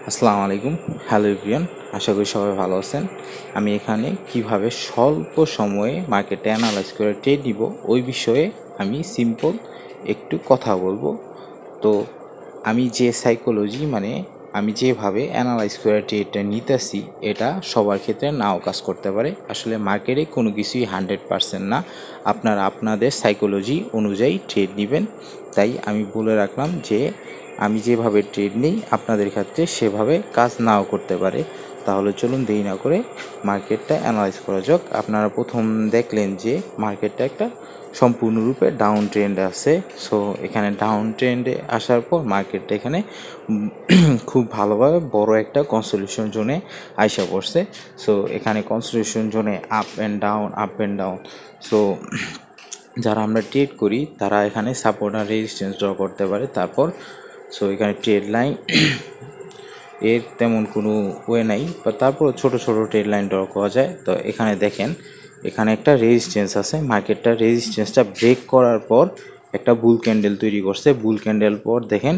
আসসালামু আলাইকুম। Hello everyone, আশা করি সবাই ভালো আছেন। আমি এখানে কিভাবে স্বল্প সময়ে মার্কেটে অ্যানালাইজ করে ট্রেড নিব ওই বিষয়ে আমি সিম্পল একটু কথা বলবো। তো আমি যে সাইকোলজি আমি যেভাবে অ্যানালাইজ করে ট্রেডটা নিতেছি এটা সবার ক্ষেত্রে নাও কাজ করতে পারে। আসলে মার্কেটে কোনো কিছুই 100% না, আপনারা আপনাদের সাইকোলজি অনুযায়ী ট্রেড নেবেন। তাই আমি বলে রাখলাম যে আমি যেভাবে ট্রেড নিই আপনাদের ক্ষেত্রে সেভাবে কাজ নাও করতে পারে। তাহলে চলুন দেরি না করে মার্কেটটা অ্যানালাইজ করা যাক। আপনারা প্রথম দেখলেন যে মার্কেটটা একটা সম্পূর্ণরূপে ডাউন ট্রেন্ডে আছে। সো এখানে ডাউন ট্রেন্ডে আসার পর মার্কেটটা এখানে খুব ভালোভাবে বড় একটা কনসোলিডেশন জোনে আইসা পড়ছে। সো এখানে কনসোলিডেশন জোনে আপ অ্যান্ড ডাউন। সো যারা আমরা ট্রেড করি তারা এখানে সাপোর্ট আর রেজিস্ট্যান্স ড্র করতে পারে। তারপর এখানে ট্রেড লাইন এর তেমন কোনো ওয়ে নাই, বা তারপর ছোট ট্রেড লাইন ড্র করা যায়। তো এখানে দেখেন, এখানে একটা রেজিস্ট্যান্স আছে, মার্কেটটা রেজিস্ট্যান্সটা ব্রেক করার পর একটা বুল ক্যান্ডেল তৈরি করছে। বুল ক্যান্ডেল পর দেখেন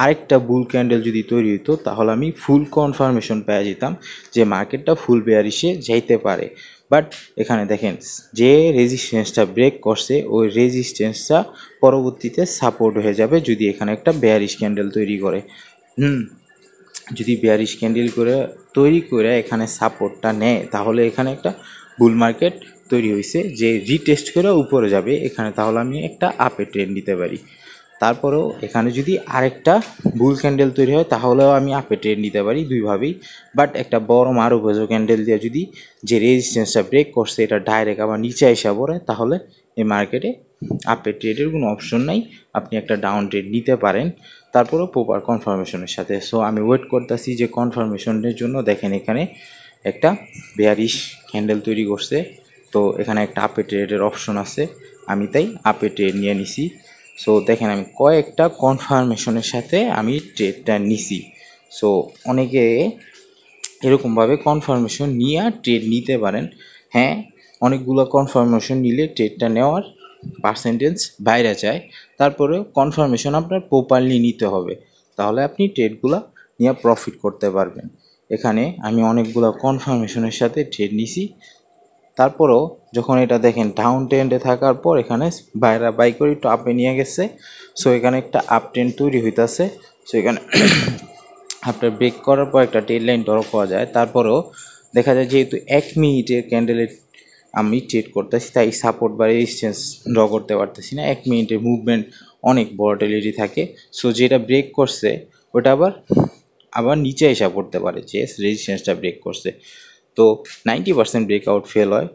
আরেকটা বুল ক্যান্ডেল যদি তৈরি হতো তাহলে আমি ফুল কনফার্মেশন পেয়ে যেতাম যে মার্কেটটা ফুল বেয়ারিশে যাইতে পারে। বাট এখানে দেখেন যে রেজিস্ট্যান্সটা ব্রেক করছে ওই রেজিস্ট্যান্সটা পরবর্তীতে সাপোর্ট হয়ে যাবে যদি এখানে একটা বেয়ারিশ ক্যান্ডেল তৈরি করে। যদি বেয়ারিশ ক্যান্ডেল তৈরি করে এখানে সাপোর্টটা নেয় তাহলে এখানে একটা বুল মার্কেট তৈরি হয়েছে যে রিটেস্ট করে উপরে যাবে এখানে, তাহলে আমি একটা আপে ট্রেন্ড নিতে পারি। তারপরেও এখানে যদি আরেকটা বুল ক্যান্ডেল তৈরি হয় তাহলেও আমি আপে ট্রেন্ড নিতে পারি দুইভাবেই। বাট একটা বড় মারুপেজো ক্যান্ডেল দিয়ে যদি যে রেজিস্ট্যান্সটা ব্রেক করছে এটা ডাইরেক্ট আবার নিচে এসে পড়ে তাহলে এই মার্কেটে আপে ট্রেডের কোনো অপশন নাই, আপনি একটা ডাউন ট্রেড নিতে পারেন তারপরেও প্রপার কনফার্মেশনের সাথে। সো আমি ওয়েট করতেছি যে কনফার্মেশনের জন্য। দেখেন এখানে একটা বেয়ারিশ ক্যান্ডেল তৈরি করছে, তো এখানে একটা আপে ট্রেডের অপশন আছে, আমি তাই আপে ট্রেড নিয়ে নিছি। সো দেখেন আমি কয়েকটা কনফার্মেশনের সাথে আমি ট্রেডটা নিছি। সো অনেকে এরকমভাবে কনফার্মেশন নিয়ে ট্রেড নিতে পারেন। হ্যাঁ, অনেকগুলো কনফার্মেশন নিলে ট্রেডটা নেওয়ার পার্সেন্টেজ বাইরে যায়, তারপরে কনফার্মেশন আপনার প্রপারলি নিতে হবে, তাহলে আপনি ট্রেডগুলো নিয়ে প্রফিট করতে পারবেন। এখানে আমি অনেকগুলো কনফার্মেশনের সাথে ট্রেড নিছি। তারপরেও যখন এটা দেখেন ডাউন ট্রেন্ডে থাকার পর এখানে বাইরা বাই করে একটু আপে নিয়ে গেছে। সো এখানে একটা আপ ট্রেন্ড তৈরি হইতেছে। সো এখানে আপনার ব্রেক করার পর একটা ট্রেড লাইন ড্র করা যায়। তারপরেও দেখা যায় যেহেতু 1 মিনিটের ক্যান্ডেলের আমি ট্রেড করতেছি তাই সাপোর্ট বা রেজিস্ট্যান্স ড্র করতে পারতেছি না। 1 মিনিটের মুভমেন্ট অনেক ভলাটিলিটি থাকে। সো যেটা ব্রেক করছে ওটা আবার নিচে এসে পড়তে পারে যে রেজিস্ট্যান্সটা ব্রেক করছে। তো 90% ব্রেকআউট ফেল হয়।